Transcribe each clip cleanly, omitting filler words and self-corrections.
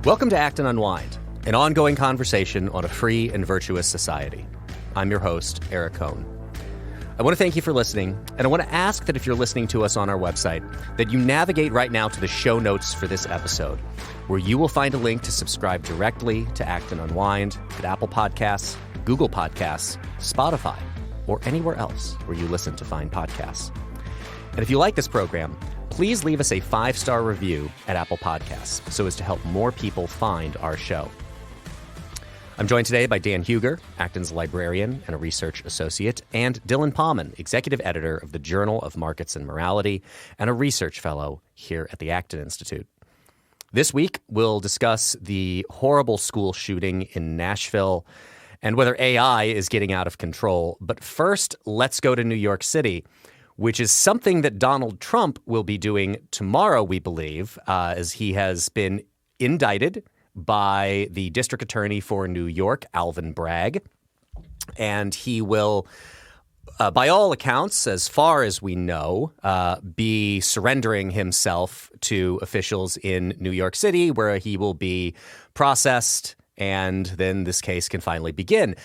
Welcome to Act and Unwind, an ongoing conversation on a free and virtuous society. I'm your host, Eric Cohn. I want to thank you for listening, and I want to ask that if you're listening to us on our website, that you navigate right now to the show notes for this episode, where you will find a link to subscribe directly to Act and Unwind at Apple Podcasts, Google Podcasts, Spotify, or anywhere else where you listen to fine podcasts. And if you like this program, please leave us a 5-star review at Apple Podcasts so as to help more people find our show. I'm joined today by Dan Huger, Acton's librarian and a research associate, and Dylan Pauman, executive editor of the Journal of Markets and Morality and a research fellow here at the Acton Institute. This week, we'll discuss the horrible school shooting in Nashville and whether AI is getting out of control. But first, let's go to New York City, which is something that Donald Trump will be doing tomorrow, we believe, as he has been indicted by the district attorney for New York, Alvin Bragg. And he will, by all accounts, as far as we know, be surrendering himself to officials in New York City, where he will be processed, and then this case can finally begin.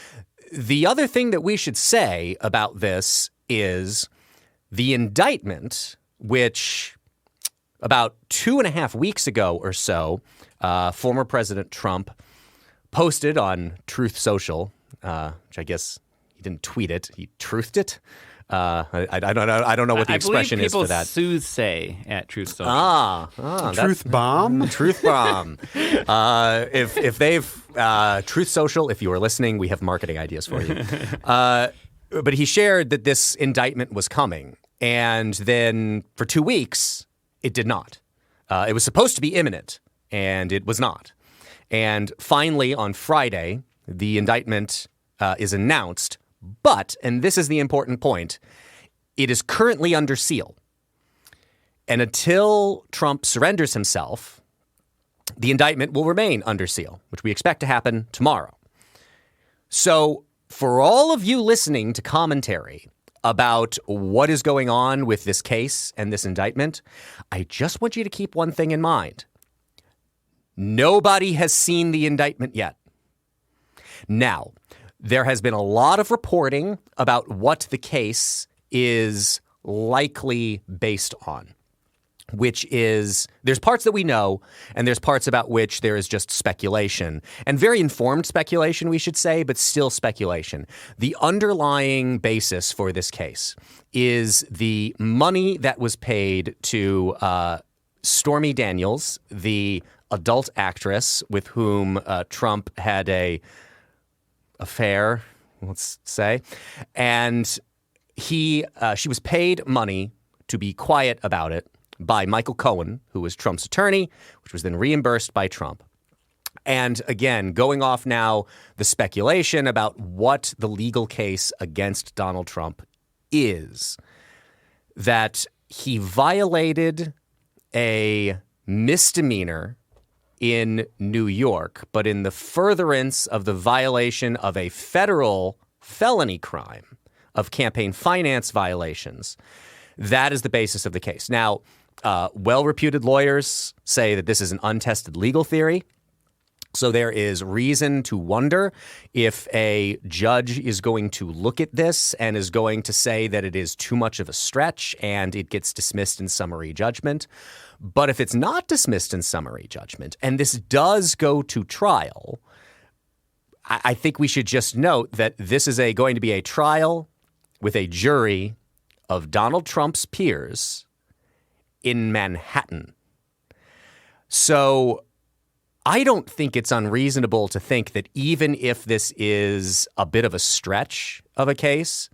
The other thing that we should say about this is the indictment, which about 2.5 weeks ago or so, former President Trump posted on Truth Social, which I guess he didn't tweet it, he truthed it. I don't know what the expression is for that. I believe people soothsay at Truth Social. Truth bomb? Truth bomb. If they've Truth Social, if you are listening, we have marketing ideas for you. But he shared that this indictment was coming, and then for 2 weeks, it did not. It was supposed to be imminent, and it was not. And finally, on Friday, the indictment is announced, but, and this is the important point, it is currently under seal. And until Trump surrenders himself, the indictment will remain under seal, which we expect to happen tomorrow. So for all of you listening to commentary about what is going on with this case and this indictment, I just want you to keep one thing in mind. Nobody has seen the indictment yet. Now, there has been a lot of reporting about what the case is likely based on, which is there's parts that we know and there's parts about which there is just speculation, and very informed speculation, we should say, but still speculation. The underlying basis for this case is the money that was paid to Stormy Daniels, the adult actress with whom Trump had a affair, let's say, and she was paid money to be quiet about it by Michael Cohen, who was Trump's attorney, which was then reimbursed by Trump. And again, going off now, the speculation about what the legal case against Donald Trump is, that he violated a misdemeanor in New York, but in the furtherance of the violation of a federal felony crime of campaign finance violations. That is the basis of the case. Now, well-reputed lawyers say that this is an untested legal theory. So there is reason to wonder if a judge is going to look at this and is going to say that it is too much of a stretch and it gets dismissed in summary judgment. But if it's not dismissed in summary judgment and this does go to trial, I think we should just note that this is going to be a trial with a jury of Donald Trump's peers in Manhattan. So I don't think it's unreasonable to think that even if this is a bit of a stretch of a case,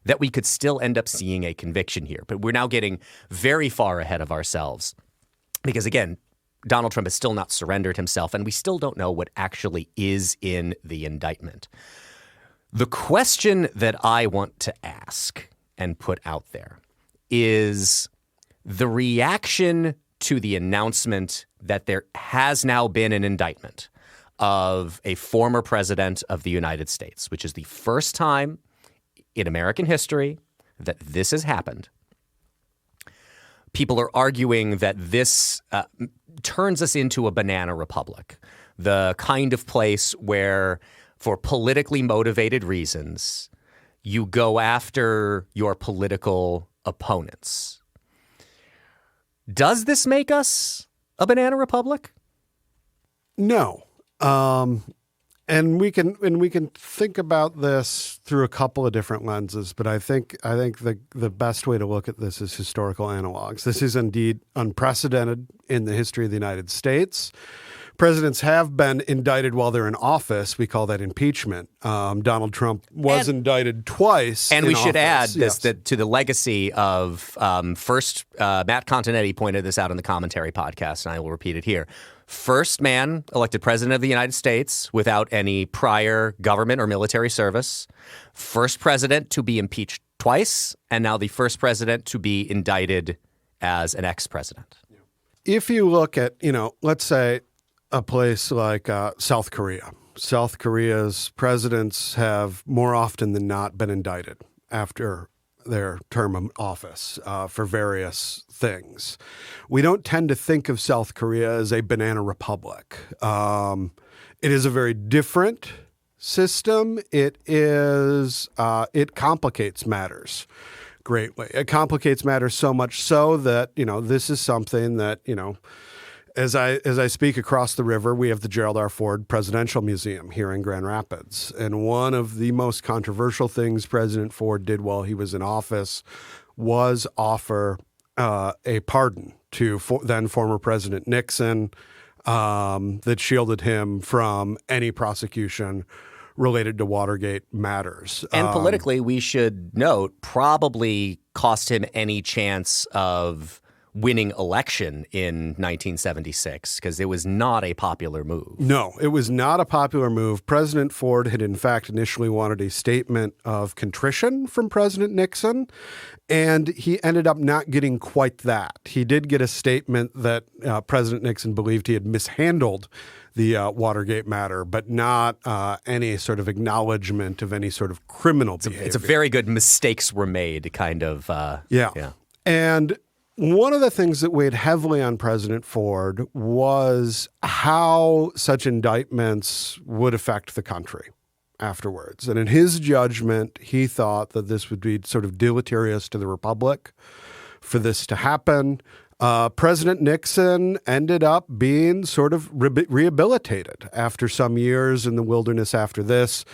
that we could still end up seeing a conviction here. But we're now getting very far ahead of ourselves because, again, Donald Trump has still not surrendered himself, and we still don't know what actually is in the indictment. The question that I want to ask and put out there is the reaction to the announcement that there has now been an indictment of a former president of the United States, which is the first time in American history that this has happened. people are arguing that this turns us into a banana republic, the kind of place where, for politically motivated reasons, you go after your political opponents. Does this make us a banana republic? No. And we can think about this through a couple of different lenses, but I think the best way to look at this is historical analogs. This is indeed unprecedented in the history of the United States. Presidents have been indicted while they're in office. We call that impeachment. Donald Trump was indicted twice. And we should add yes. that to the legacy of first, Matt Continetti pointed this out in the commentary podcast, and I will repeat it here. First man elected president of the United States without any prior government or military service. First president to be impeached twice, and now the first president to be indicted as an ex-president. If you look at, let's say a place like South Korea. South Korea's presidents have more often than not been indicted after their term of office for various things. We don't tend to think of South Korea as a banana republic. It is a very different system. It complicates matters greatly. It complicates matters so much so that, this is something that, as I speak across the river, we have the Gerald R. Ford Presidential Museum here in Grand Rapids. And one of the most controversial things President Ford did while he was in office was offer a pardon to then former President Nixon that shielded him from any prosecution related to Watergate matters. And politically, we should note, probably cost him any chance of winning election in 1976, because it was not a popular move. No, it was not a popular move. President Ford had, in fact, initially wanted a statement of contrition from President Nixon, and he ended up not getting quite that. He did get a statement that President Nixon believed he had mishandled the Watergate matter, but not any sort of acknowledgement of any sort of criminal behavior. It's a very good mistakes were made kind of. Yeah. And one of the things that weighed heavily on President Ford was how such indictments would affect the country afterwards. And in his judgment, he thought that this would be sort of deleterious to the republic for this to happen. President Nixon ended up being sort of rehabilitated after some years in the wilderness after this,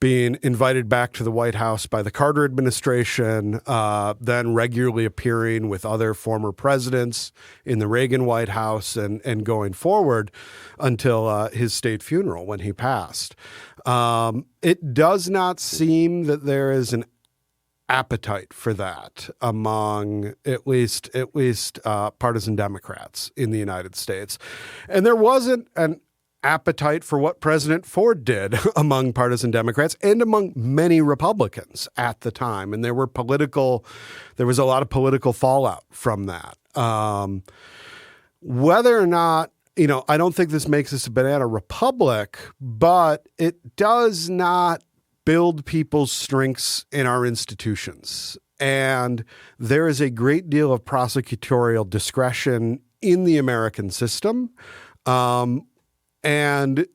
being invited back to the White House by the Carter administration, then regularly appearing with other former presidents in the Reagan White House and going forward until his state funeral when he passed. It does not seem that there is an appetite for that among at least partisan Democrats in the United States. And there wasn't an appetite for what President Ford did among partisan Democrats and among many Republicans at the time. And there was a lot of political fallout from that. Whether or not, I don't think this makes us a banana republic, but it does not build people's strengths in our institutions. And there is a great deal of prosecutorial discretion in the American system. And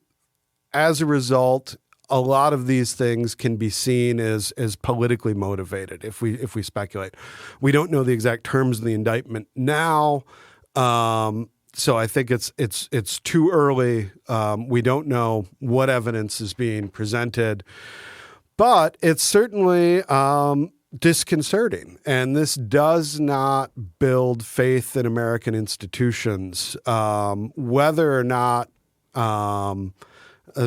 as a result, a lot of these things can be seen as politically motivated if we speculate. We don't know the exact terms of the indictment now. So I think it's too early. We don't know what evidence is being presented, but it's certainly disconcerting. And this does not build faith in American institutions, whether or not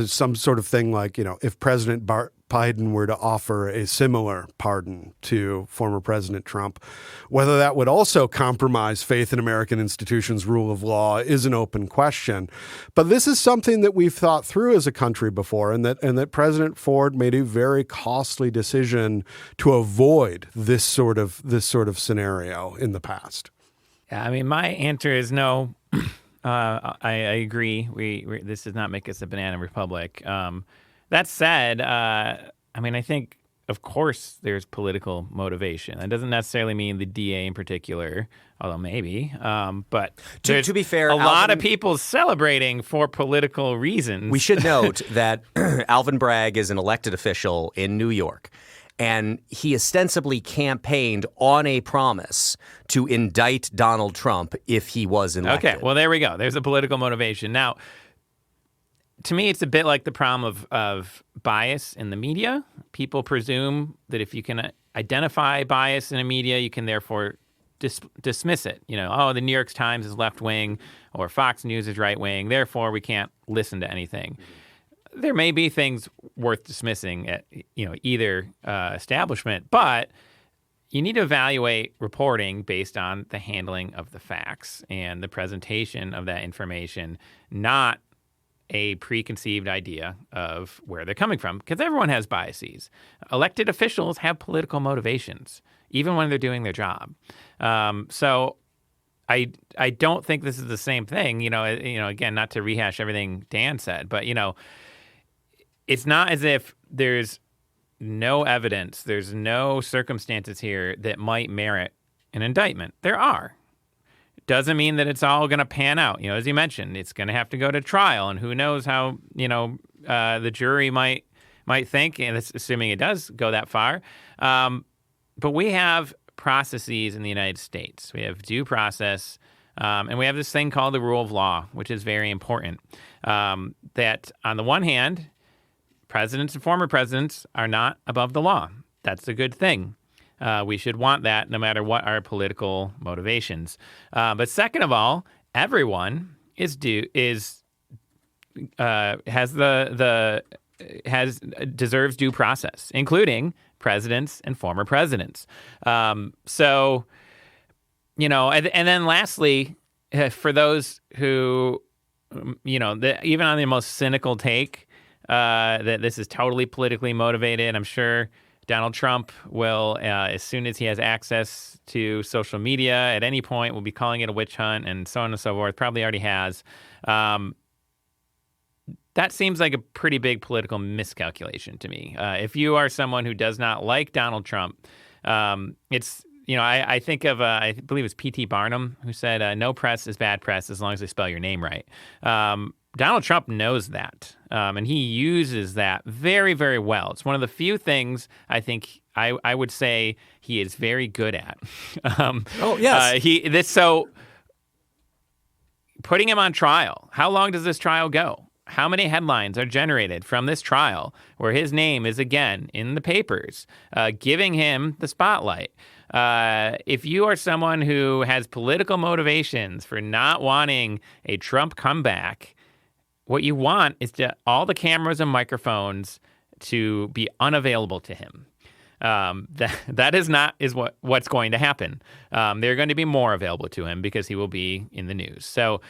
some sort of thing like, if President Biden were to offer a similar pardon to former President Trump, whether that would also compromise faith in American institutions' rule of law is an open question. But this is something that we've thought through as a country before, and that President Ford made a very costly decision to avoid this sort of scenario in the past. Yeah, I mean, my answer is no. I agree. This does not make us a banana republic. That said, I think of course, there's political motivation. That doesn't necessarily mean the DA in particular, although maybe. But to be fair, a lot Alvin, of people celebrating for political reasons. we should note that Alvin Bragg is an elected official in New York, and he ostensibly campaigned on a promise to indict Donald Trump if he was elected. Okay, well, there we go. There's a political motivation. Now, to me, it's a bit like the problem of bias in the media. People presume that if you can identify bias in the media, you can therefore dismiss it. You know, oh, the New York Times is left-wing or Fox News is right-wing, therefore we can't listen to anything. There may be things worth dismissing at, you know, either establishment, but you need to evaluate reporting based on the handling of the facts and the presentation of that information, not a preconceived idea of where they're coming from, because everyone has biases. Elected officials have political motivations, even when they're doing their job. So I don't think this is the same thing. You know, again, not to rehash everything Dan said, but it's not as if there's no evidence, there's no circumstances here that might merit an indictment. There are. Doesn't mean that it's all going to pan out. You know, as you mentioned, it's going to have to go to trial, and who knows how, the jury might think, and it's assuming it does go that far. But we have processes in the United States. We have due process, and we have this thing called the rule of law, which is very important. That on the one hand, presidents and former presidents are not above the law. That's a good thing. We should want that no matter what our political motivations. But second of all, everyone deserves due process, including presidents and former presidents. And then lastly, for those who, even on the most cynical take, that this is totally politically motivated, I'm sure Donald Trump will, as soon as he has access to social media at any point, will be calling it a witch hunt and so on and so forth. Probably already has. That seems like a pretty big political miscalculation to me. If you are someone who does not like Donald Trump, it's, I think of, I believe it's P.T. Barnum who said, no press is bad press as long as they spell your name right. Donald Trump knows that, and he uses that very, very well. It's one of the few things I think I would say he is very good at. So putting him on trial, how long does this trial go? How many headlines are generated from this trial where his name is again in the papers, giving him the spotlight? If you are someone who has political motivations for not wanting a Trump comeback, what you want is all the cameras and microphones to be unavailable to him. That is what's going to happen. They're going to be more available to him because he will be in the news. So,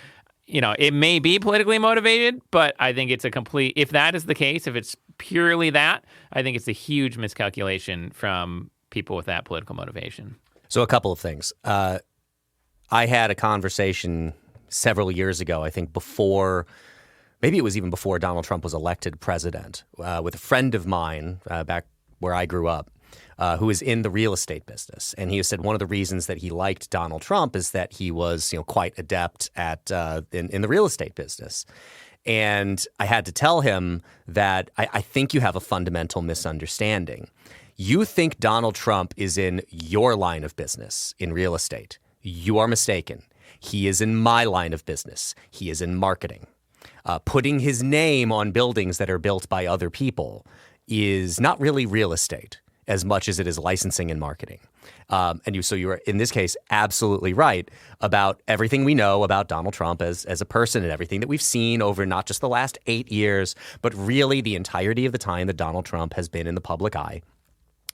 it may be politically motivated, but I think it's if that is the case, if it's purely that, I think it's a huge miscalculation from people with that political motivation. So a couple of things. I had a conversation several years ago, I think maybe it was even before Donald Trump was elected president, with a friend of mine back where I grew up, who is in the real estate business. And he said one of the reasons that he liked Donald Trump is that he was, quite adept at in the real estate business. And I had to tell him that I think you have a fundamental misunderstanding. You think Donald Trump is in your line of business in real estate. You are mistaken. He is in my line of business. He is in marketing. Putting his name on buildings that are built by other people is not really real estate as much as it is licensing and marketing. So you are, in this case, absolutely right about everything we know about Donald Trump as a person and everything that we've seen over not just the last 8 years, but really the entirety of the time that Donald Trump has been in the public eye,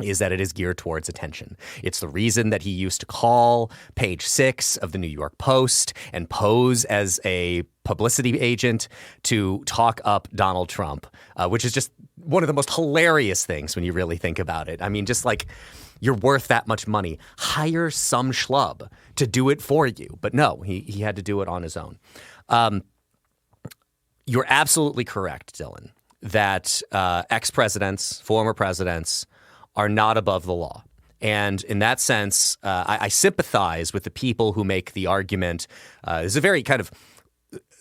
is that it is geared towards attention. It's the reason that he used to call page 6 of the New York Post and pose as a publicity agent to talk up Donald Trump, which is just one of the most hilarious things when you really think about it. I mean, just like, you're worth that much money. Hire some schlub to do it for you. But no, he had to do it on his own. You're absolutely correct, Dylan, that ex-presidents, former presidents, are not above the law. And in that sense, I sympathize with the people who make the argument. There's a very kind of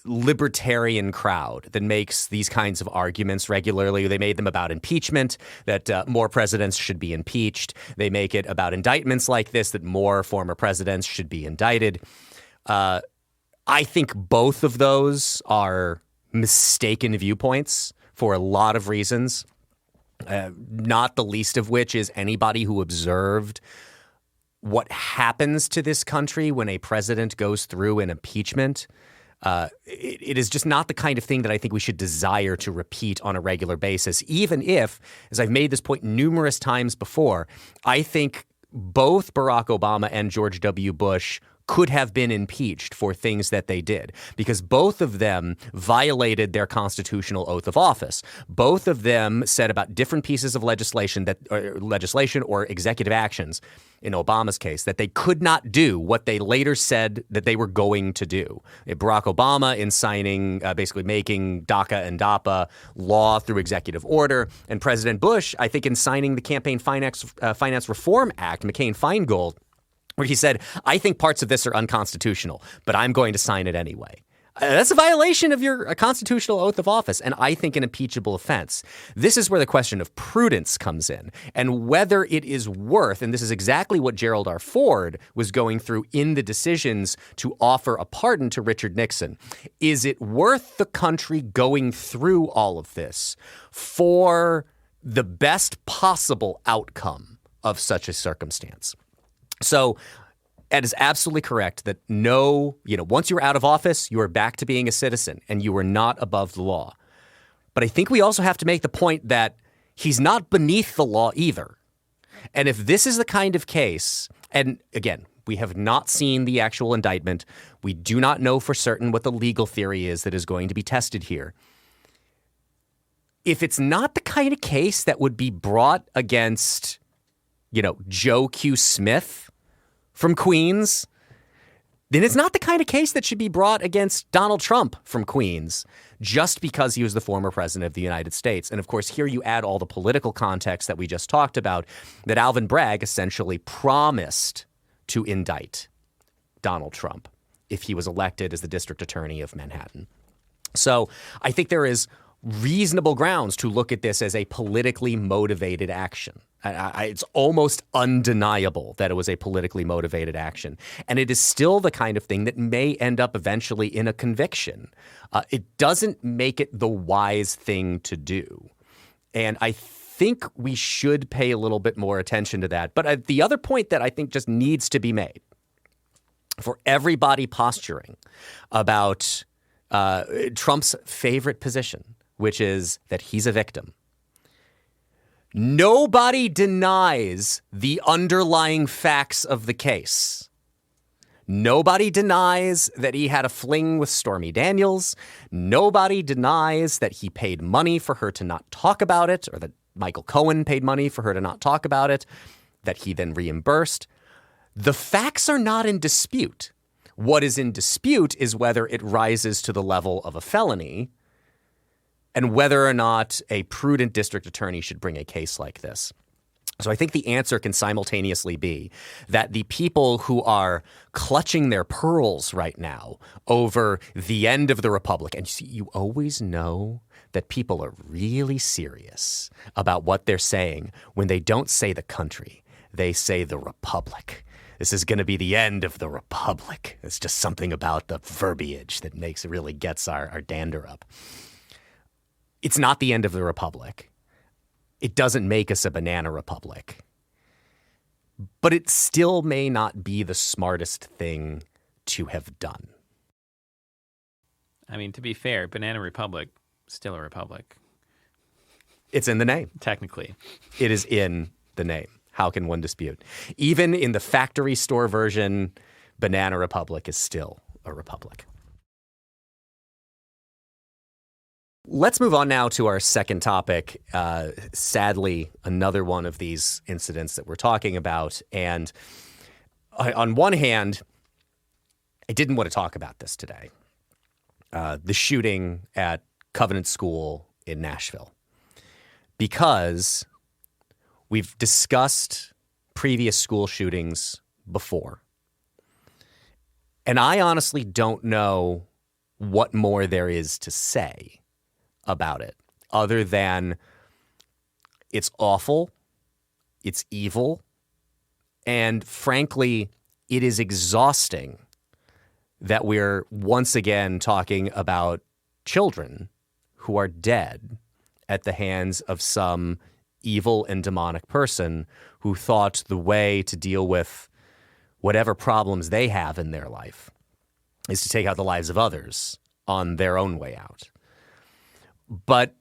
libertarian crowd that makes these kinds of arguments regularly. They made them about impeachment, that more presidents should be impeached. They make it about indictments like this, that more former presidents should be indicted. I think both of those are mistaken viewpoints for a lot of reasons, not the least of which is anybody who observed what happens to this country when a president goes through an impeachment. It is just not the kind of thing that I think we should desire to repeat on a regular basis, even if, as I've made this point numerous times before, I think both Barack Obama and George W. Bush could have been impeached for things that they did, because both of them violated their constitutional oath of office. Both of them said about different pieces of legislation or executive actions, in Obama's case, that they could not do what they later said that they were going to do. Barack Obama in signing, basically making DACA and DAPA law through executive order, and President Bush, I think, in signing the Campaign Finance Reform Act, McCain-Feingold, where he said, I think parts of this are unconstitutional, but I'm going to sign it anyway. That's a violation of your constitutional oath of office, and I think an impeachable offense. This is where the question of prudence comes in, and whether it is worth, and this is exactly what Gerald R. Ford was going through in the decisions to offer a pardon to Richard Nixon. Is it worth the country going through all of this for the best possible outcome of such a circumstance? So Ed is absolutely correct that once you're out of office, you are back to being a citizen and you are not above the law. But I think we also have to make the point that he's not beneath the law either. And if this is the kind of case, and again, we have not seen the actual indictment. We do not know for certain what the legal theory is that is going to be tested here. If it's not the kind of case that would be brought against, Joe Q. Smith from Queens, then it's not the kind of case that should be brought against Donald Trump from Queens just because he was the former president of the United States. And of course, here you add all the political context that we just talked about, that Alvin Bragg essentially promised to indict Donald Trump if he was elected as the district attorney of Manhattan. So I think there is reasonable grounds to look at this as a politically motivated action. It's almost undeniable that it was a politically motivated action. And it is still the kind of thing that may end up eventually in a conviction. It doesn't make it the wise thing to do. And I think we should pay a little bit more attention to that. But the other point that I think just needs to be made for everybody posturing about Trump's favorite position, which is that he's a victim. Nobody denies the underlying facts of the case. Nobody denies that he had a fling with Stormy Daniels. Nobody denies that he paid money for her to not talk about it, or that Michael Cohen paid money for her to not talk about it, that he then reimbursed. The facts are not in dispute. What is in dispute is whether it rises to the level of a felony, and whether or not a prudent district attorney should bring a case like this. So I think the answer can simultaneously be that the people who are clutching their pearls right now over the end of the republic, and you always know that people are really serious about what they're saying when they don't say the country, they say the republic. This is going to be the end of the republic. It's just something about the verbiage that really gets our dander up. It's not the end of the republic. It doesn't make us a banana republic. But it still may not be the smartest thing to have done. I mean, to be fair, banana republic, still a republic. It's in the name. Technically. It is in the name. How can one dispute? Even in the factory store version, banana republic is still a republic. Let's move on now to our second topic. Sadly, another one of these incidents that we're talking about. And on one hand, I didn't want to talk about this today. The shooting at Covenant School in Nashville. Because We've discussed previous school shootings before. And I honestly don't know what more there is to say about it other than it's awful, it's evil, and frankly, it is exhausting that we're once again talking about children who are dead at the hands of some evil and demonic person who thought the way to deal with whatever problems they have in their life is to take out the lives of others on their own way out. But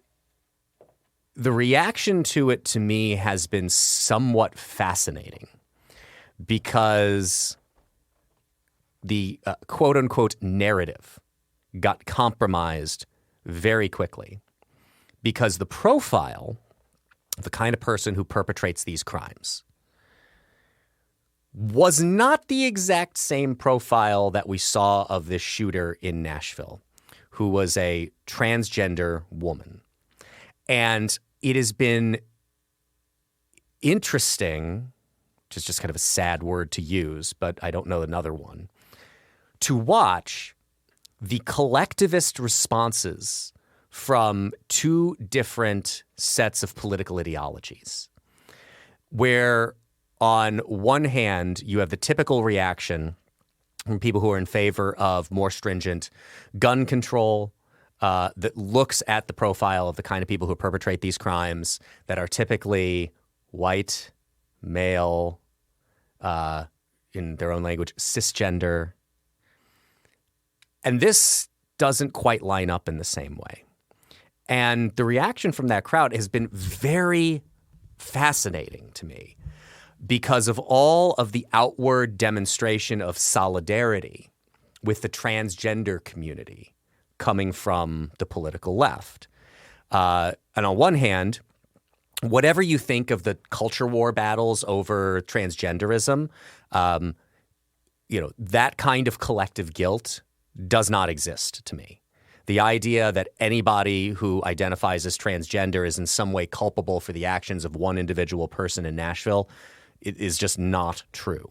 the reaction to it, to me, has been somewhat fascinating because the quote-unquote narrative got compromised very quickly because the profile of the kind of person who perpetrates these crimes was not the exact same profile that we saw of this shooter in Nashville, who was a transgender woman. And it has been interesting, which is just kind of a sad word to use, but I don't know another one, to watch the collectivist responses from two different sets of political ideologies, where on one hand, you have the typical reaction from people who are in favor of more stringent gun control that looks at the profile of the kind of people who perpetrate these crimes that are typically white, male, in their own language, cisgender. And this doesn't quite line up in the same way. And the reaction from that crowd has been very fascinating to me because of all of the outward demonstration of solidarity with the transgender community coming from the political left. And on one hand, whatever you think of the culture war battles over transgenderism, that kind of collective guilt does not exist to me. The idea that anybody who identifies as transgender is in some way culpable for the actions of one individual person in Nashville is just not true.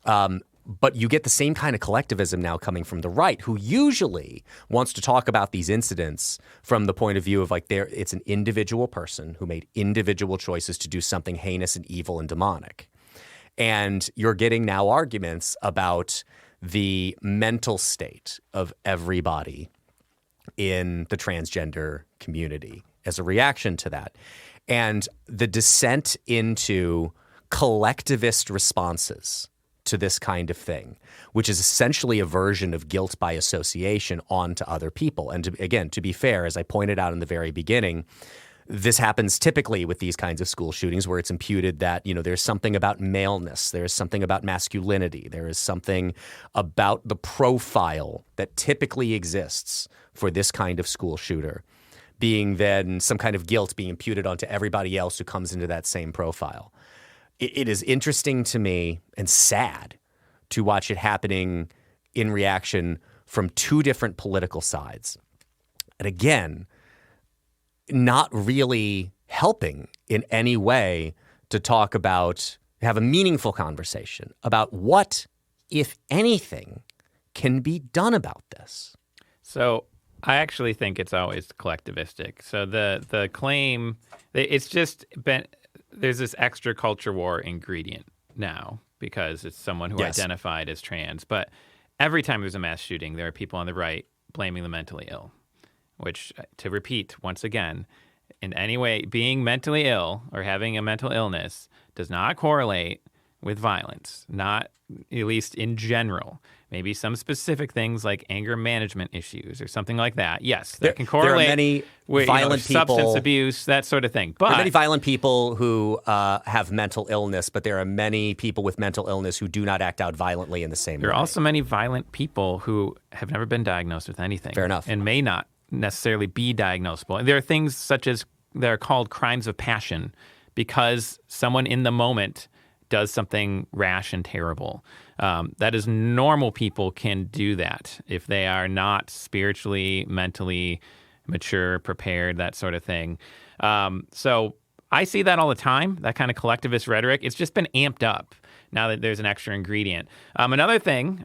But you get the same kind of collectivism now coming from the right, who usually wants to talk about these incidents from the point of view of it's an individual person who made individual choices to do something heinous and evil and demonic. And you're getting now arguments about the mental state of everybody in the transgender community as a reaction to that. And the descent into collectivist responses to this kind of thing, which is essentially a version of guilt by association onto other people. And to be fair, as I pointed out in the very beginning, this happens typically with these kinds of school shootings where it's imputed that, there's something about maleness, there's something about masculinity, there is something about the profile that typically exists for this kind of school shooter, being then some kind of guilt being imputed onto everybody else who comes into that same profile. It is interesting to me and sad to watch it happening in reaction from two different political sides. And again, not really helping in any way to talk about, have a meaningful conversation about what, if anything, can be done about this. So I actually think it's always collectivistic. So the claim, it's just been, there's this extra culture war ingredient now because it's someone who identified as trans. But every time there's a mass shooting, there are people on the right blaming the mentally ill, which, to repeat once again, in any way, being mentally ill or having a mental illness does not correlate with violence, not at least in general. Maybe some specific things like anger management issues or something like that. Yes, that can correlate. There are many with, violent people, substance abuse, that sort of thing. But there are many violent people who have mental illness, but there are many people with mental illness who do not act out violently in the same way. There are also many violent people who have never been diagnosed with anything. Fair enough. And may not necessarily be diagnosable. And there are things such as that are called crimes of passion because someone in the moment does something rash and terrible. That is, normal people can do that if they are not spiritually, mentally mature, prepared, that sort of thing. So I see that all the time, that kind of collectivist rhetoric. It's just been amped up now that there's an extra ingredient. Another thing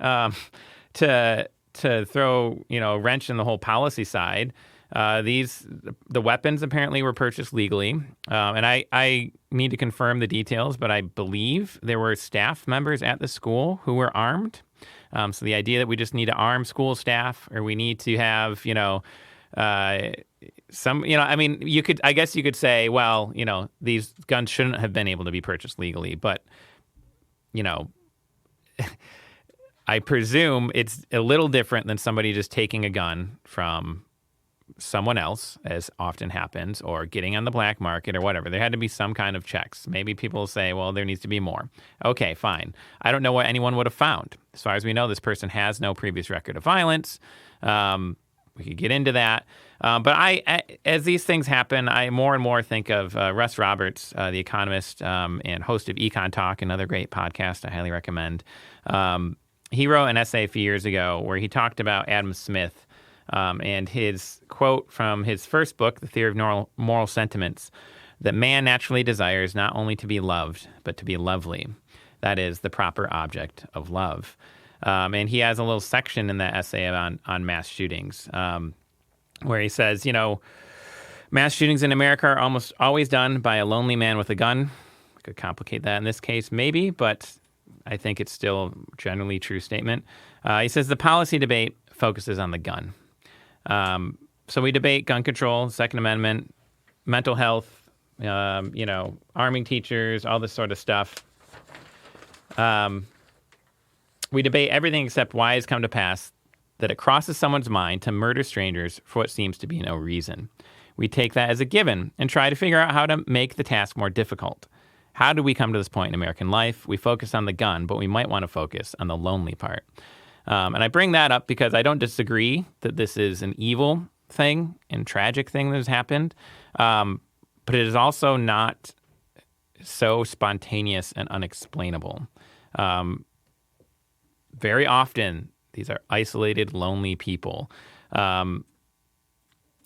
to throw a wrench in the whole policy side, the weapons apparently were purchased legally, and I need to confirm the details, but I believe there were staff members at the school who were armed. So the idea that we just need to arm school staff, or we need to have I guess you could say, well, these guns shouldn't have been able to be purchased legally, but I presume it's a little different than somebody just taking a gun from someone else, as often happens, or getting on the black market or whatever. There had to be some kind of checks. Maybe people say, well, there needs to be more. Okay, fine. I don't know what anyone would have found. As far as we know, this person has no previous record of violence. We could get into that. But as these things happen, I more and more think of Russ Roberts, the economist and host of Econ Talk, another great podcast I highly recommend. He wrote an essay a few years ago where he talked about Adam Smith and his quote from his first book, The Theory of Moral Sentiments, that man naturally desires not only to be loved, but to be lovely. That is the proper object of love. And he has a little section in that essay on mass shootings where he says, mass shootings in America are almost always done by a lonely man with a gun. I could complicate that in this case, maybe, but I think it's still a generally true statement. He says the policy debate focuses on the gun. So we debate gun control, Second Amendment, mental health, arming teachers, all this sort of stuff. We debate everything except why it's come to pass that it crosses someone's mind to murder strangers for what seems to be no reason. We take that as a given and try to figure out how to make the task more difficult. How do we come to this point in American life? We focus on the gun, but we might want to focus on the lonely part. And I bring that up because I don't disagree that this is an evil thing and tragic thing that has happened, but it is also not so spontaneous and unexplainable. Very often, these are isolated, lonely people. And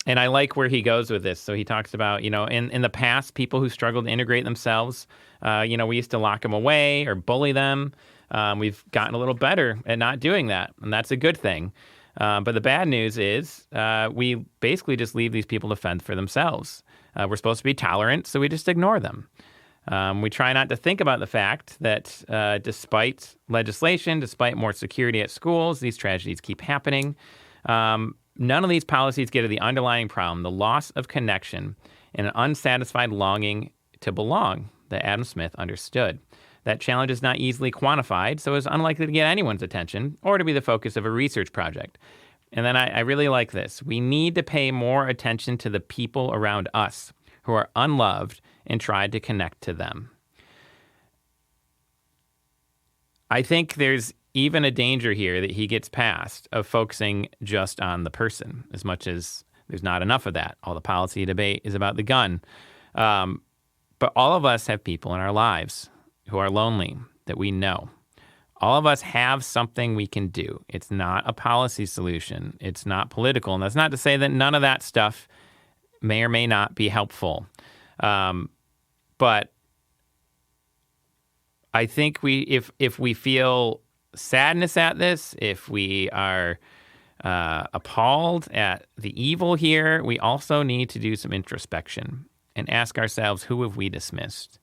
I like where he goes with this. So he talks about, in the past, people who struggled to integrate themselves, we used to lock them away or bully them. We've gotten a little better at not doing that, and that's a good thing. But the bad news is we basically just leave these people to fend for themselves. We're supposed to be tolerant, so we just ignore them. We try not to think about the fact that despite legislation, despite more security at schools, these tragedies keep happening. None of these policies get to the underlying problem, the loss of connection and an unsatisfied longing to belong that Adam Smith understood. That challenge is not easily quantified, so it's unlikely to get anyone's attention or to be the focus of a research project. And then I really like this. We need to pay more attention to the people around us who are unloved and try to connect to them. I think there's even a danger here that he gets past of focusing just on the person, as much as there's not enough of that. All the policy debate is about the gun. But all of us have people in our lives who are lonely that we know. All of us have something we can do. It's not a policy solution. It's not political. And that's not to say that none of that stuff may or may not be helpful. But I think if we feel sadness at this, if we are appalled at the evil here, we also need to do some introspection and ask ourselves, who have we dismissed?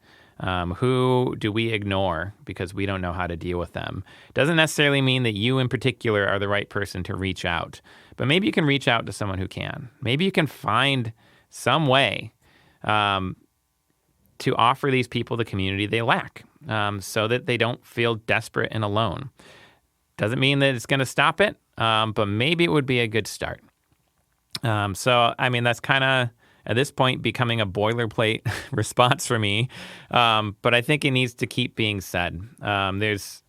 Who do we ignore because we don't know how to deal with them? Doesn't necessarily mean that you in particular are the right person to reach out, but maybe you can reach out to someone who can. Maybe you can find some way to offer these people the community they lack so that they don't feel desperate and alone. Doesn't mean that it's going to stop it, but maybe it would be a good start. So, I mean, that's kind of, at this point, becoming a boilerplate response for me. But I think it needs to keep being said. There's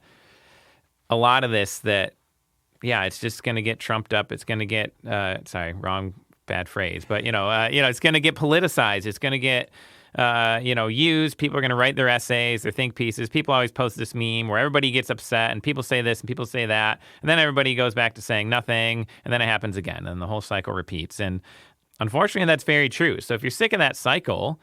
a lot of this that, it's just going to get trumped up. It's going to get, bad phrase, but, it's going to get politicized. It's going to get, used. People are going to write their essays, their think pieces. People always post this meme where everybody gets upset and people say this and people say that. And then everybody goes back to saying nothing. And then it happens again. And the whole cycle repeats. And unfortunately, that's very true. So if you're sick of that cycle,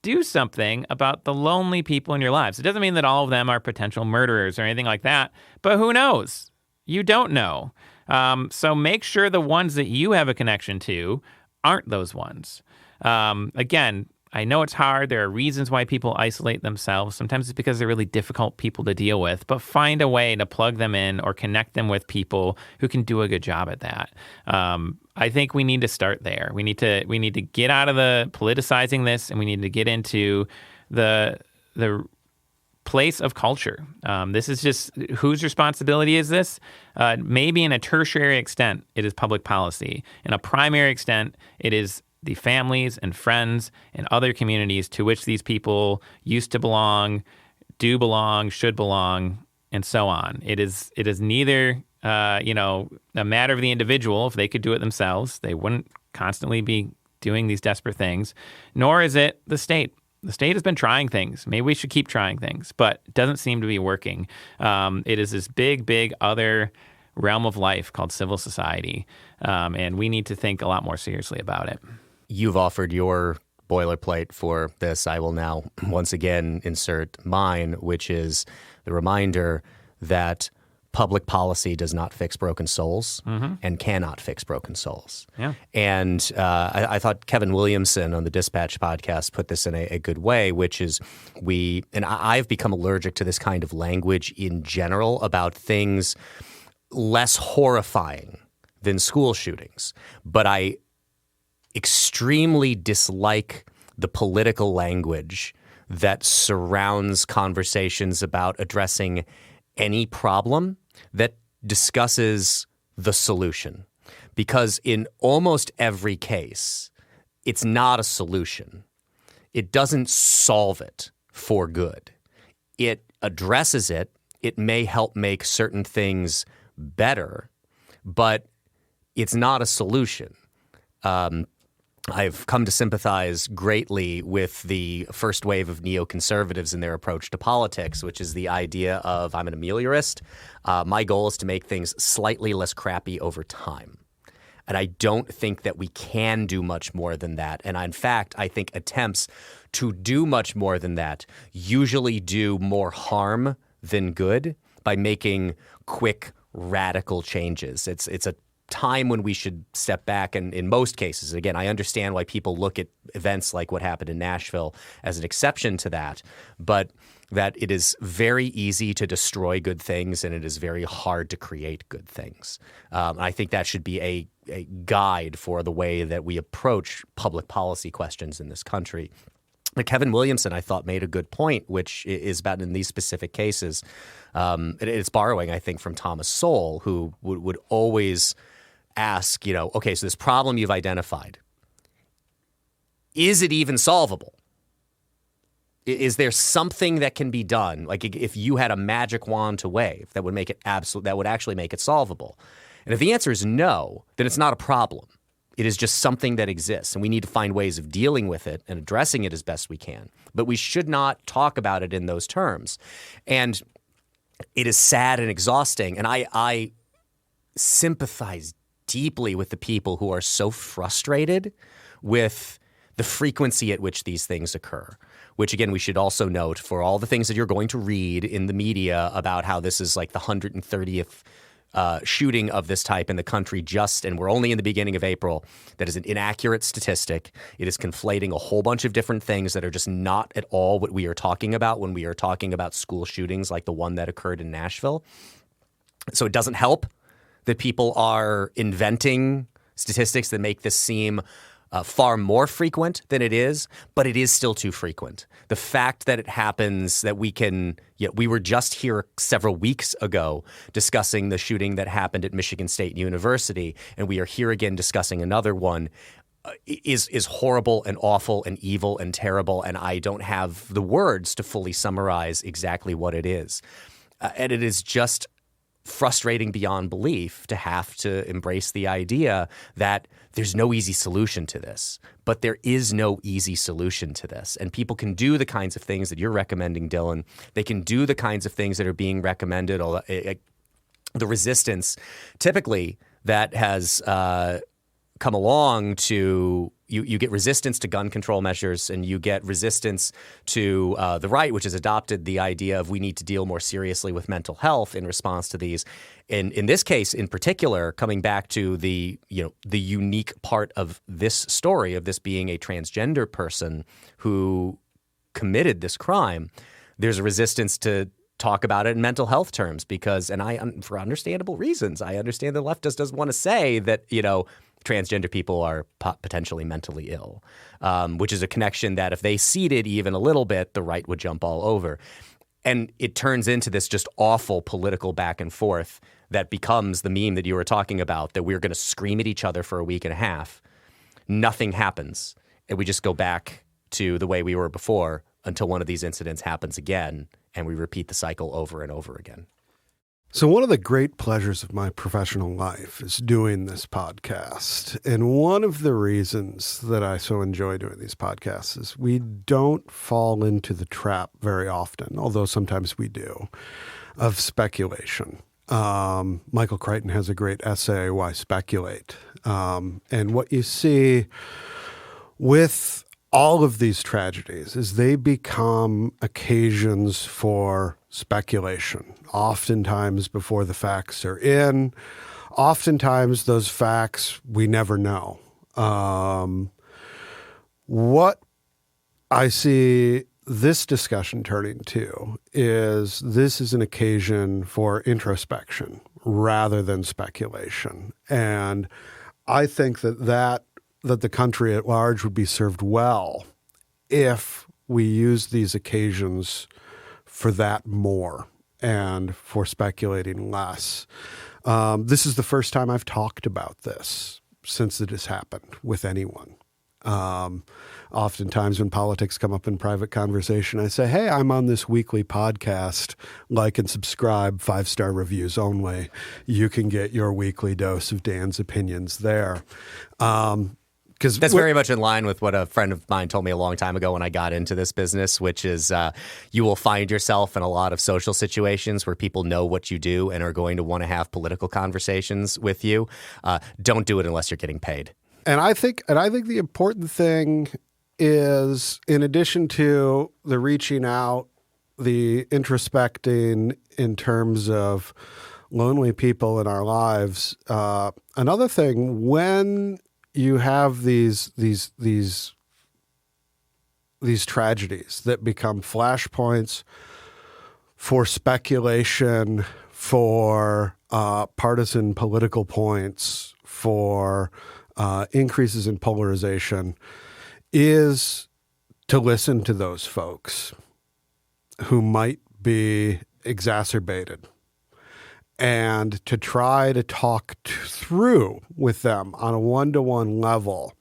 do something about the lonely people in your lives. It doesn't mean that all of them are potential murderers or anything like that, but who knows? You don't know. So make sure the ones that you have a connection to aren't those ones. Again, I know it's hard. There are reasons why people isolate themselves. Sometimes it's because they're really difficult people to deal with, but find a way to plug them in or connect them with people who can do a good job at that. I think we need to start there. We need to get out of the politicizing this, and we need to get into the place of culture. This is just, whose responsibility is this? Maybe in a tertiary extent, it is public policy. In a primary extent, it is the families and friends and other communities to which these people used to belong, do belong, should belong, and so on. It is neither a matter of the individual. If they could do it themselves, they wouldn't constantly be doing these desperate things, nor is it the state. The state has been trying things. Maybe we should keep trying things, but it doesn't seem to be working. It is this big other realm of life called civil society, and we need to think a lot more seriously about it. You've offered your boilerplate for this. I will now once again insert mine, which is the reminder that public policy does not fix broken souls and cannot fix broken souls. Yeah. And I thought Kevin Williamson on the Dispatch podcast put this in a good way, which is I've become allergic to this kind of language in general about things less horrifying than school shootings. But I extremely dislike the political language that surrounds conversations about addressing any problem that discusses the solution. Because in almost every case, it's not a solution. It doesn't solve it for good. It addresses it. It may help make certain things better, but it's not a solution. I've come to sympathize greatly with the first wave of neoconservatives in their approach to politics, which is the idea of, I'm an ameliorist. My goal is to make things slightly less crappy over time. And I don't think that we can do much more than that. And in fact, I think attempts to do much more than that usually do more harm than good by making quick, radical changes. It's a time when we should step back, and in most cases, again, I understand why people look at events like what happened in Nashville as an exception to that, but that it is very easy to destroy good things and it is very hard to create good things. I think that should be a guide for the way that we approach public policy questions in this country. But Kevin Williamson, I thought, made a good point, which is about in these specific cases. It's borrowing, I think, from Thomas Sowell, who would always ask, okay, so this problem you've identified, is it even solvable? Is there something that can be done? Like if you had a magic wand to wave that would make it that would actually make it solvable. And if the answer is no, then it's not a problem. It is just something that exists, and we need to find ways of dealing with it and addressing it as best we can. But we should not talk about it in those terms. And it is sad and exhausting, and I sympathize deeply with the people who are so frustrated with the frequency at which these things occur, which, again, we should also note for all the things that you're going to read in the media about how this is like the 130th shooting of this type in the country and we're only in the beginning of April. That is an inaccurate statistic. It is conflating a whole bunch of different things that are just not at all what we are talking about when we are talking about school shootings like the one that occurred in Nashville. So it doesn't help that people are inventing statistics that make this seem far more frequent than it is, but it is still too frequent. The fact that it happens, that we were just here several weeks ago discussing the shooting that happened at Michigan State University, and we are here again discussing another one, is horrible and awful and evil and terrible, and I don't have the words to fully summarize exactly what it is. And it is just frustrating beyond belief to have to embrace the idea that there's no easy solution to this. But there is no easy solution to this. And people can do the kinds of things that you're recommending, Dylan. They can do the kinds of things that are being recommended. The resistance typically that has come along to you get resistance to gun control measures, and you get resistance to the right, which has adopted the idea of we need to deal more seriously with mental health in response to these. In this case, in particular, coming back to the unique part of this story of this being a transgender person who committed this crime, there's a resistance to talk about it in mental health terms because, and for understandable reasons, I understand the left just doesn't want to say that, transgender people are potentially mentally ill, which is a connection that if they ceded even a little bit, the right would jump all over. And it turns into this just awful political back and forth that becomes the meme that you were talking about, that we're going to scream at each other for a week and a half. Nothing happens. And we just go back to the way we were before until one of these incidents happens again, and we repeat the cycle over and over again. So one of the great pleasures of my professional life is doing this podcast. And one of the reasons that I so enjoy doing these podcasts is we don't fall into the trap very often, although sometimes we do, of speculation. Michael Crichton has a great essay, Why Speculate? And what you see with all of these tragedies is they become occasions for speculation, oftentimes before the facts are in. Oftentimes those facts we never know. What I see this discussion turning to is this is an occasion for introspection rather than speculation. And I think that the country at large would be served well if we use these occasions for that more and for speculating less. This is the first time I've talked about this since it has happened with anyone. Oftentimes when politics come up in private conversation, I say, hey, I'm on this weekly podcast. Like and subscribe, 5-star reviews only. You can get your weekly dose of Dan's opinions there. That's very much in line with what a friend of mine told me a long time ago when I got into this business, which is you will find yourself in a lot of social situations where people know what you do and are going to want to have political conversations with you. Don't do it unless you're getting paid. And I think the important thing is, in addition to the reaching out, the introspecting in terms of lonely people in our lives, another thing, when you have these tragedies that become flashpoints for speculation, for partisan political points, for increases in polarization, is to listen to those folks who might be exacerbated and to try to talk through with them on a one-to-one level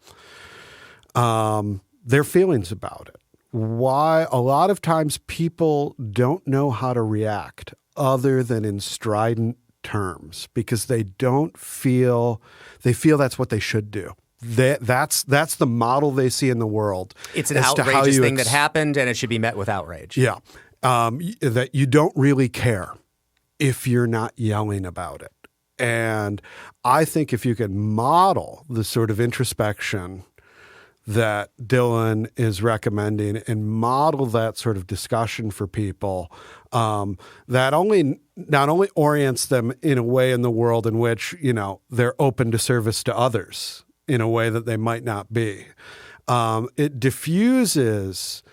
their feelings about it. Why a lot of times people don't know how to react other than in strident terms because they feel that's what they should do. That's the model they see in the world. It's an outrageous thing that happened, and it should be met with outrage. Yeah, that you don't really care if you're not yelling about it. And I think if you can model the sort of introspection that Dylan is recommending and model that sort of discussion for people, that not only orients them in a way in the world in which, they're open to service to others in a way that they might not be. It diffuses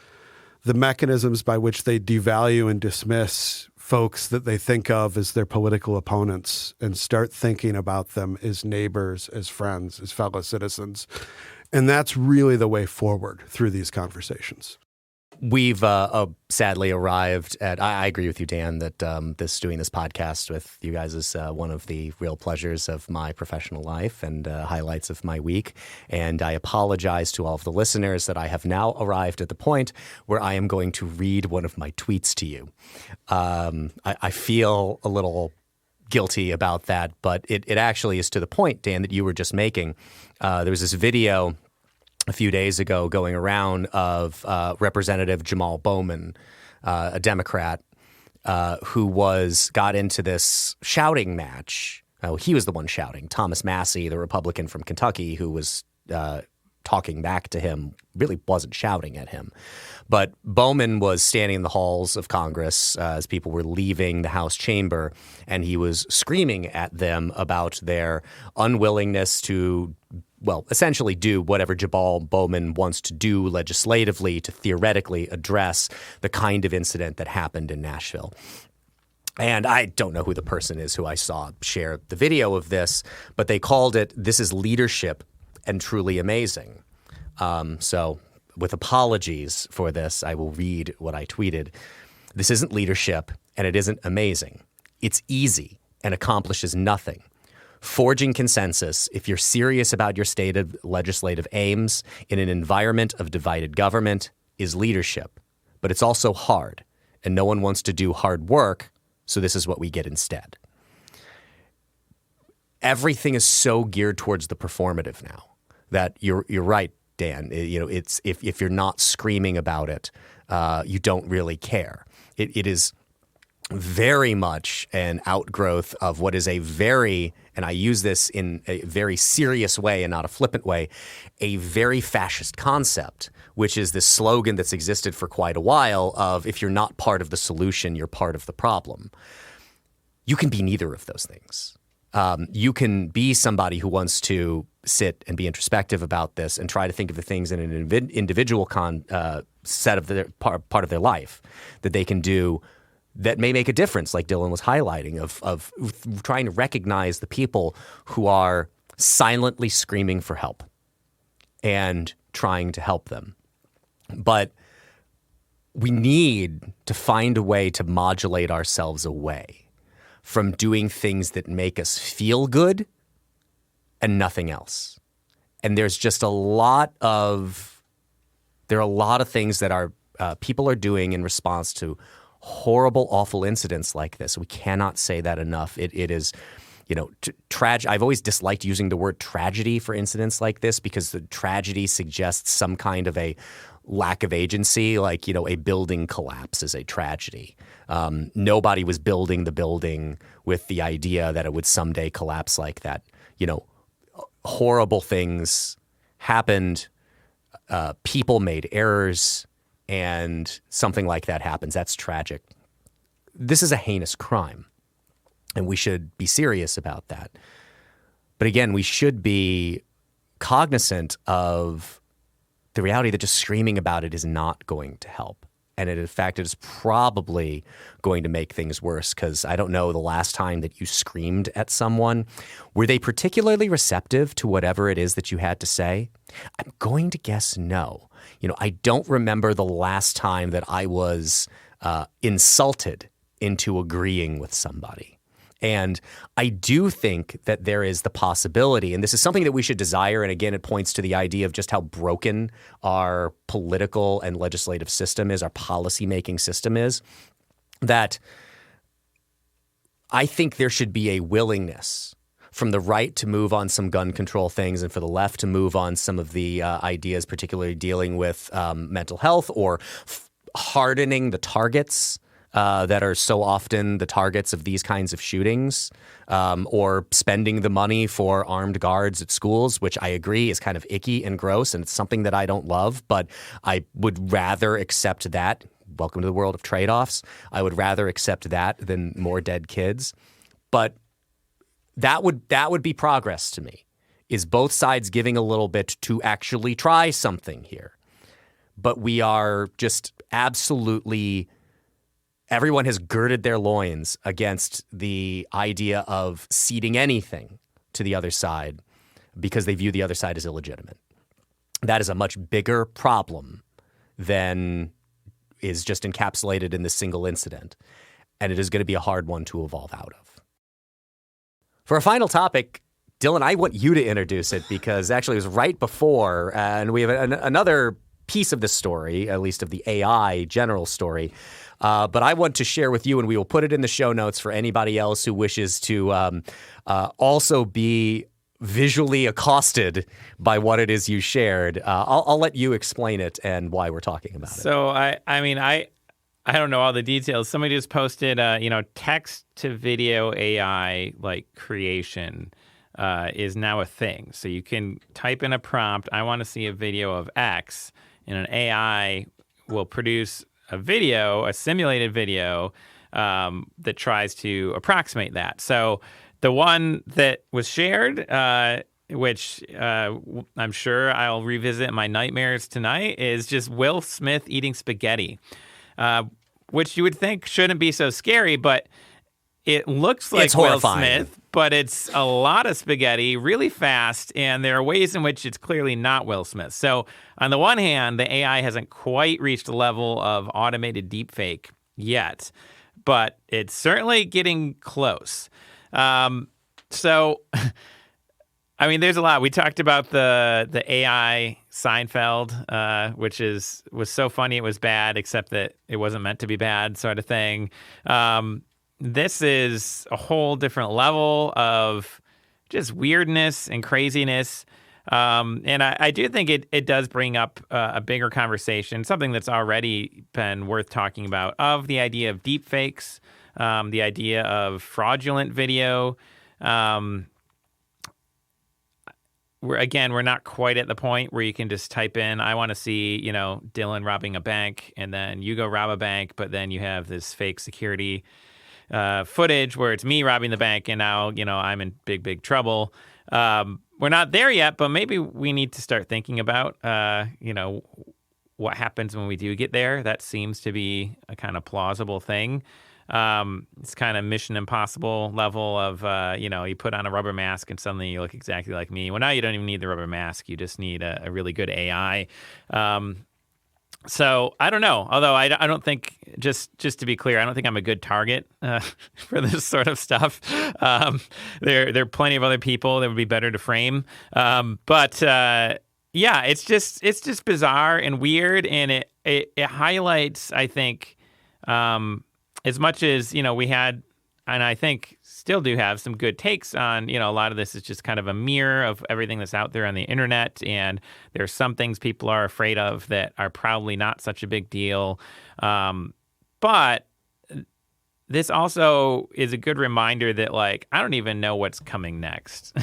the mechanisms by which they devalue and dismiss folks that they think of as their political opponents and start thinking about them as neighbors, as friends, as fellow citizens. And that's really the way forward through these conversations. We've sadly arrived at, I agree with you, Dan, that doing this podcast with you guys is one of the real pleasures of my professional life and highlights of my week. And I apologize to all of the listeners that I have now arrived at the point where I am going to read one of my tweets to you. I feel a little guilty about that, but it actually is to the point, Dan, that you were just making. There was this video a few days ago going around of Representative Jamal Bowman, a Democrat, who got into this shouting match. He was the one shouting. Thomas Massey, the Republican from Kentucky, who was talking back to him, really wasn't shouting at him. But Bowman was standing in the halls of Congress as people were leaving the House chamber, and he was screaming at them about their unwillingness to, well, essentially do whatever Jabal Bowman wants to do legislatively to theoretically address the kind of incident that happened in Nashville. And I don't know who the person is who I saw share the video of this, but they called it, "This is leadership and truly amazing." So with apologies for this, I will read what I tweeted. "This isn't leadership and it isn't amazing. It's easy and accomplishes nothing. Forging consensus, if you're serious about your stated legislative aims in an environment of divided government, is leadership. But it's also hard, and no one wants to do hard work, so this is what we get instead." Everything is so geared towards the performative now that you're right, Dan. It's if you're not screaming about it, you don't really care. It is very much an outgrowth of what is a very, and I use this in a very serious way and not a flippant way, a very fascist concept, which is this slogan that's existed for quite a while of, if you're not part of the solution, you're part of the problem. You can be neither of those things. You can be somebody who wants to sit and be introspective about this and try to think of the things in an individual set of their part of their life that they can do that may make a difference, like Dylan was highlighting, of trying to recognize the people who are silently screaming for help and trying to help them. But we need to find a way to modulate ourselves away from doing things that make us feel good and nothing else. And there's just a lot of things that our people are doing in response to horrible, awful incidents like this. We cannot say that enough. It is, tragic. I've always disliked using the word tragedy for incidents like this because the tragedy suggests some kind of a lack of agency, like, a building collapse is a tragedy. Nobody was building the building with the idea that it would someday collapse like that. Horrible things happened. People made errors. And something like that happens. That's tragic. This is a heinous crime, and we should be serious about that. But again, we should be cognizant of the reality that just screaming about it is not going to help. And in fact, it is probably going to make things worse, because I don't know the last time that you screamed at someone. Were they particularly receptive to whatever it is that you had to say? I'm going to guess no. I don't remember the last time that I was insulted into agreeing with somebody. And I do think that there is the possibility, and this is something that we should desire, and again, it points to the idea of just how broken our political and legislative system is, our policymaking system is, that I think there should be a willingness from the right to move on some gun control things and for the left to move on some of the ideas, particularly dealing with mental health or hardening the targets that are so often the targets of these kinds of shootings, or spending the money for armed guards at schools, which I agree is kind of icky and gross, and it's something that I don't love, but I would rather accept that. Welcome to the world of trade-offs. I would rather accept that than more dead kids. But that would be progress to me, is both sides giving a little bit to actually try something here. But we are just absolutely, everyone has girded their loins against the idea of ceding anything to the other side because they view the other side as illegitimate. That is a much bigger problem than is just encapsulated in this single incident. And it is going to be a hard one to evolve out of. For a final topic, Dylan, I want you to introduce it because actually it was right before, and we have another piece of this story, at least of the AI general story. But I want to share with you, and we will put it in the show notes for anybody else who wishes to also be visually accosted by what it is you shared. I'll let you explain it and why we're talking about it. So I don't know all the details. Somebody just posted, text to video AI like creation is now a thing. So you can type in a prompt, I want to see a video of X, and an AI will produce a video, a simulated video, that tries to approximate that. So the one that was shared, which I'm sure I'll revisit in my nightmares tonight, is just Will Smith eating spaghetti, which you would think shouldn't be so scary, but it looks like It's Will horrifying. Smith, but it's a lot of spaghetti really fast, and there are ways in which it's clearly not Will Smith. So on the one hand, the AI hasn't quite reached the level of automated deepfake yet, but it's certainly getting close. So, I mean, there's a lot. We talked about the AI Seinfeld, which was so funny it was bad, except that it wasn't meant to be bad, sort of thing. This is a whole different level of just weirdness and craziness. And I do think it does bring up a bigger conversation, something that's already been worth talking about, of the idea of deepfakes, the idea of fraudulent video. We're not quite at the point where you can just type in, I want to see, Dylan robbing a bank, and then you go rob a bank, but then you have this fake security footage where it's me robbing the bank, and now, I'm in big, big trouble. We're not there yet, but maybe we need to start thinking about, what happens when we do get there. That seems to be a kind of plausible thing. It's kind of Mission Impossible level of, you put on a rubber mask and suddenly you look exactly like me. Well, now you don't even need the rubber mask. You just need a really good AI. So I don't know. Although I don't think, just to be clear, I don't think I'm a good target for this sort of stuff. There are plenty of other people that would be better to frame. But it's just bizarre and weird, and it highlights, I think, as much as we had, and I think still do have, some good takes on, a lot of this is just kind of a mirror of everything that's out there on the internet. And there's some things people are afraid of that are probably not such a big deal. But this also is a good reminder that, I don't even know what's coming next.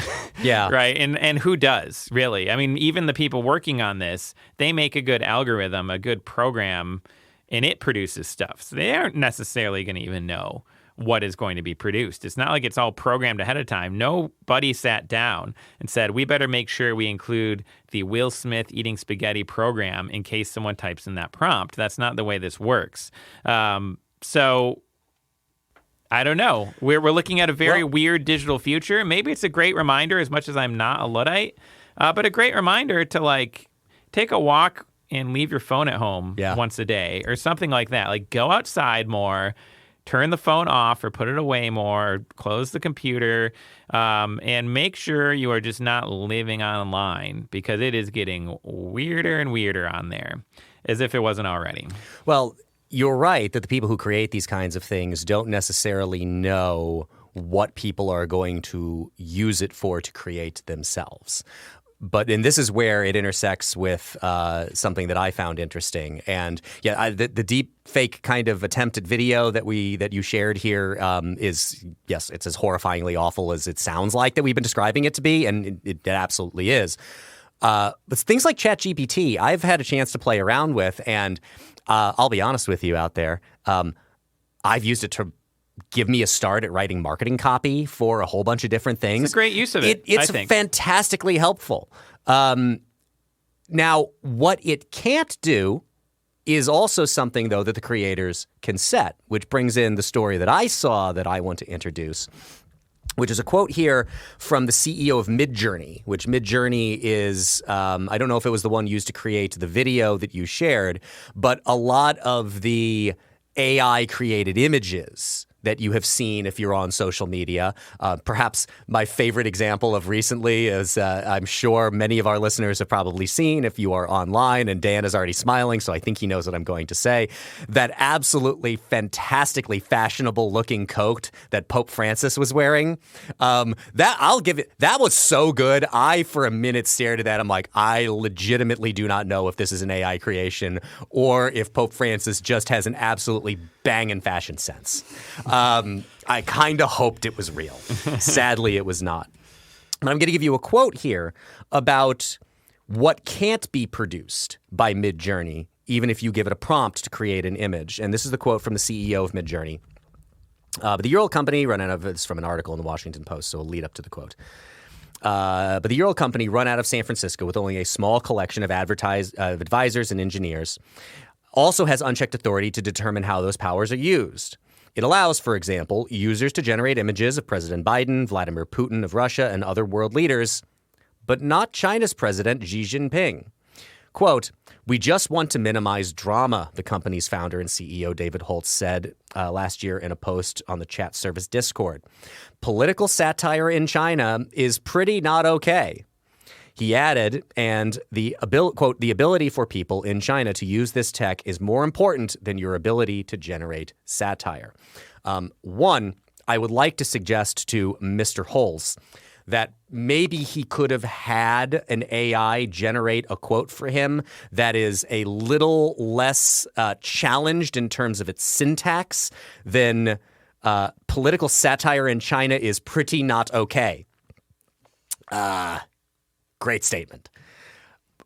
Yeah. Right. And who does, really? I mean, even the people working on this, they make a good algorithm, a good program, and it produces stuff. So they aren't necessarily going to even know what is going to be produced. It's not like it's all programmed ahead of time. Nobody sat down and said, we better make sure we include the Will Smith eating spaghetti program in case someone types in that prompt. That's not the way this works. So I don't know. We're looking at a very weird digital future. Maybe it's a great reminder, as much as I'm not a Luddite, but a great reminder to take a walk and leave your phone at home once a day or something like that. Go outside more, turn the phone off or put it away more, close the computer, and make sure you are just not living online, because it is getting weirder and weirder on there, as if it wasn't already. Well, you're right that the people who create these kinds of things don't necessarily know what people are going to use it for to create themselves. And this is where it intersects with something that I found interesting. And the deep fake kind of attempt at video that you shared here is, yes, it's as horrifyingly awful as it sounds like that we've been describing it to be, and it absolutely is. But things like ChatGPT, I've had a chance to play around with, and I'll be honest with you out there, I've used it to give me a start at writing marketing copy for a whole bunch of different things. It's a great use of it, It's I think. fantastically helpful. Now, what it can't do is also something, though, that the creators can set, which brings in the story that I saw that I want to introduce, which is a quote here from the CEO of Midjourney, which Midjourney is, I don't know if it was the one used to create the video that you shared, but a lot of the AI-created images that you have seen if you're on social media. Perhaps my favorite example of recently is, I'm sure many of our listeners have probably seen if you are online, and Dan is already smiling, so I think he knows what I'm going to say, that absolutely fantastically fashionable looking coat that Pope Francis was wearing. That was so good. I, for a minute, stared at that. I'm like, I legitimately do not know if this is an AI creation or if Pope Francis just has an absolutely banging fashion sense. I kind of hoped it was real. Sadly, it was not. And I'm going to give you a quote here about what can't be produced by Midjourney, even if you give it a prompt to create an image. And this is the quote from the CEO of Midjourney. But the year-old company run out of, it's from an article in the Washington Post, so we'll lead up to the quote. But the year-old company run out of San Francisco with only a small collection of advisors and engineers, also has unchecked authority to determine how those powers are used. It allows, for example, users to generate images of President Biden, Vladimir Putin of Russia, and other world leaders, but not China's President Xi Jinping. Quote, "We just want to minimize drama," the company's founder and CEO David Holtz said last year in a post on the chat service Discord. "Political satire in China is pretty not okay." He added, and quote, "The ability for people in China to use this tech is more important than your ability to generate satire." One, I would like to suggest to Mr. Holtz that maybe he could have had an AI generate a quote for him that is a little less challenged in terms of its syntax than political satire in China is pretty not okay. Great statement.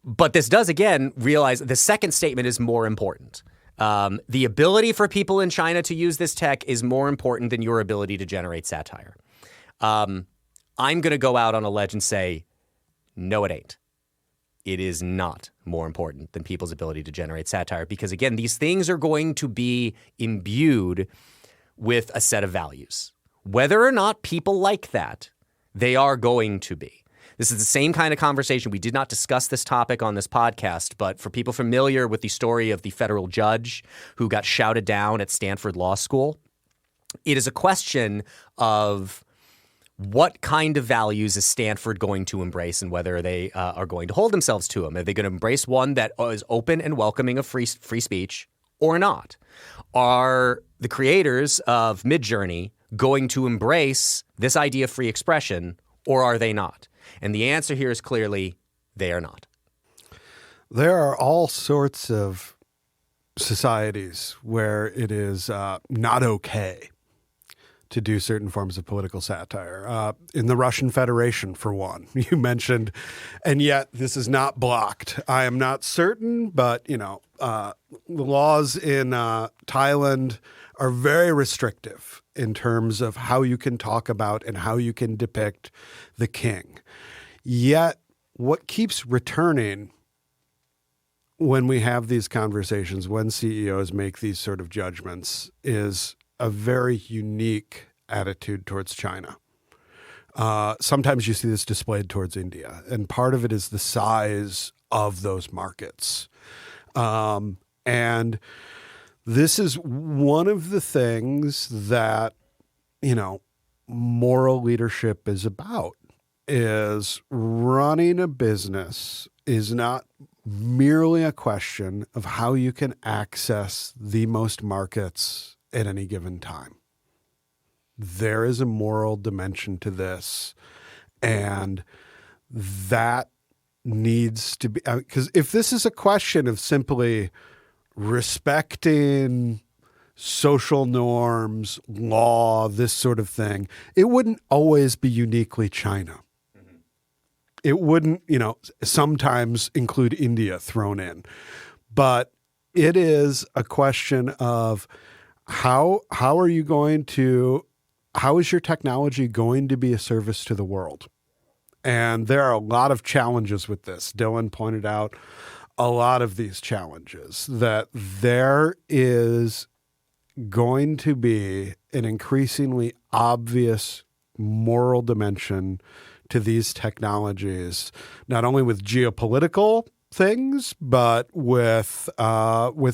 But this does, again, realize the second statement is more important. The ability for people in China to use this tech is more important than your ability to generate satire. I'm going to go out on a ledge and say, no, it ain't. It is not more important than people's ability to generate satire because, again, these things are going to be imbued with a set of values. Whether or not people like that, they are going to be. This is the same kind of conversation. We did not discuss this topic on this podcast, but for people familiar with the story of the federal judge who got shouted down at Stanford Law School, it is a question of what kind of values is Stanford going to embrace and whether they are going to hold themselves to them. Are they going to embrace one that is open and welcoming of free speech or not? Are the creators of Midjourney going to embrace this idea of free expression or are they not? And the answer here is clearly they are not. There are all sorts of societies where it is not okay to do certain forms of political satire. In the Russian Federation, for one, you mentioned, and yet this is not blocked. I am not certain, but, the laws in Thailand are very restrictive in terms of how you can talk about and how you can depict the king. Yet what keeps returning when we have these conversations, when CEOs make these sort of judgments, is a very unique attitude towards China. Sometimes you see this displayed towards India, and part of it is the size of those markets. And this is one of the things that, moral leadership is about, is running a business is not merely a question of how you can access the most markets at any given time. There is a moral dimension to this, and that needs to be, because if this is a question of simply respecting social norms, law, this sort of thing, it wouldn't always be uniquely China. It wouldn't, sometimes include India thrown in. But it is a question of how is your technology going to be a service to the world? And there are a lot of challenges with this. Dylan pointed out a lot of these challenges, that there is going to be an increasingly obvious moral dimension to these technologies, not only with geopolitical things, but with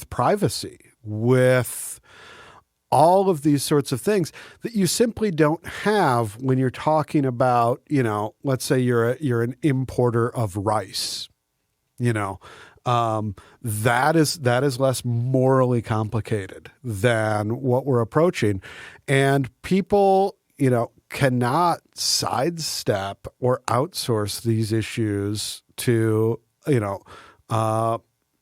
privacy, with all of these sorts of things that you simply don't have when you're talking about, let's say you're an importer of rice, that is less morally complicated than what we're approaching. And people, cannot sidestep or outsource these issues to,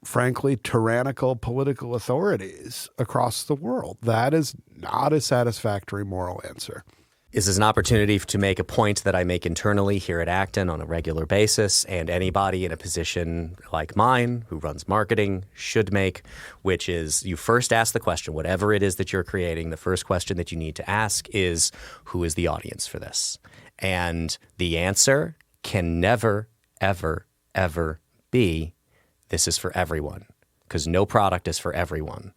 frankly, tyrannical political authorities across the world. That is not a satisfactory moral answer. This is an opportunity to make a point that I make internally here at Acton on a regular basis, and anybody in a position like mine who runs marketing should make, which is you first ask the question, whatever it is that you're creating, the first question that you need to ask is, who is the audience for this? And the answer can never, ever, ever be, this is for everyone, because no product is for everyone.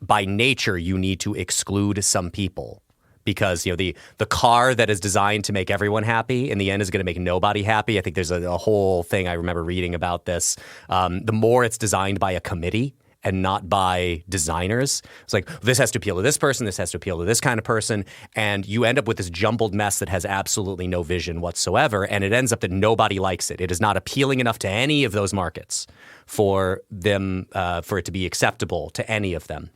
By nature, you need to exclude some people. Because the car that is designed to make everyone happy in the end is going to make nobody happy. I think there's a whole thing I remember reading about this. The more it's designed by a committee and not by designers, it's like this has to appeal to this person, this has to appeal to this kind of person, and you end up with this jumbled mess that has absolutely no vision whatsoever. And it ends up that nobody likes it. It is not appealing enough to any of those markets for them for it to be acceptable to any of them.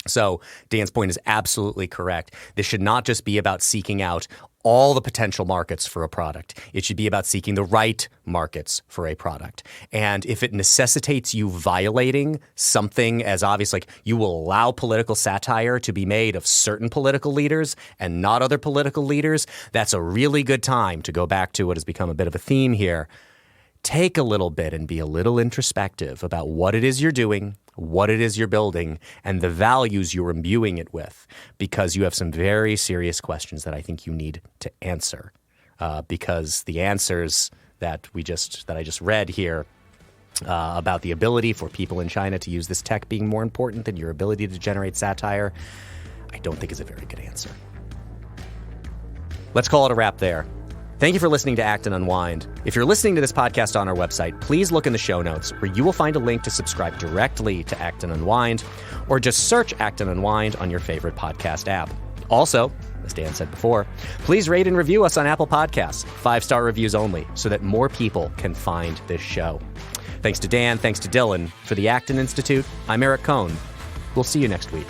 So Dan's point is absolutely correct. This should not just be about seeking out all the potential markets for a product. It should be about seeking the right markets for a product. And if it necessitates you violating something as obvious, like you will allow political satire to be made of certain political leaders and not other political leaders, that's a really good time to go back to what has become a bit of a theme here. Take a little bit and be a little introspective about what it is you're doing, what it is you're building, and the values you're imbuing it with, because you have some very serious questions that I think you need to answer. Because the answers that I just read here about the ability for people in China to use this tech being more important than your ability to generate satire, I don't think is a very good answer. Let's call it a wrap there. Thank you for listening to Act and Unwind. If you're listening to this podcast on our website, please look in the show notes where you will find a link to subscribe directly to Act and Unwind, or just search Act and Unwind on your favorite podcast app. Also, as Dan said before, please rate and review us on Apple Podcasts, 5-star reviews only, so that more people can find this show. Thanks to Dan, thanks to Dylan. For the Acton Institute, I'm Eric Cohn. We'll see you next week.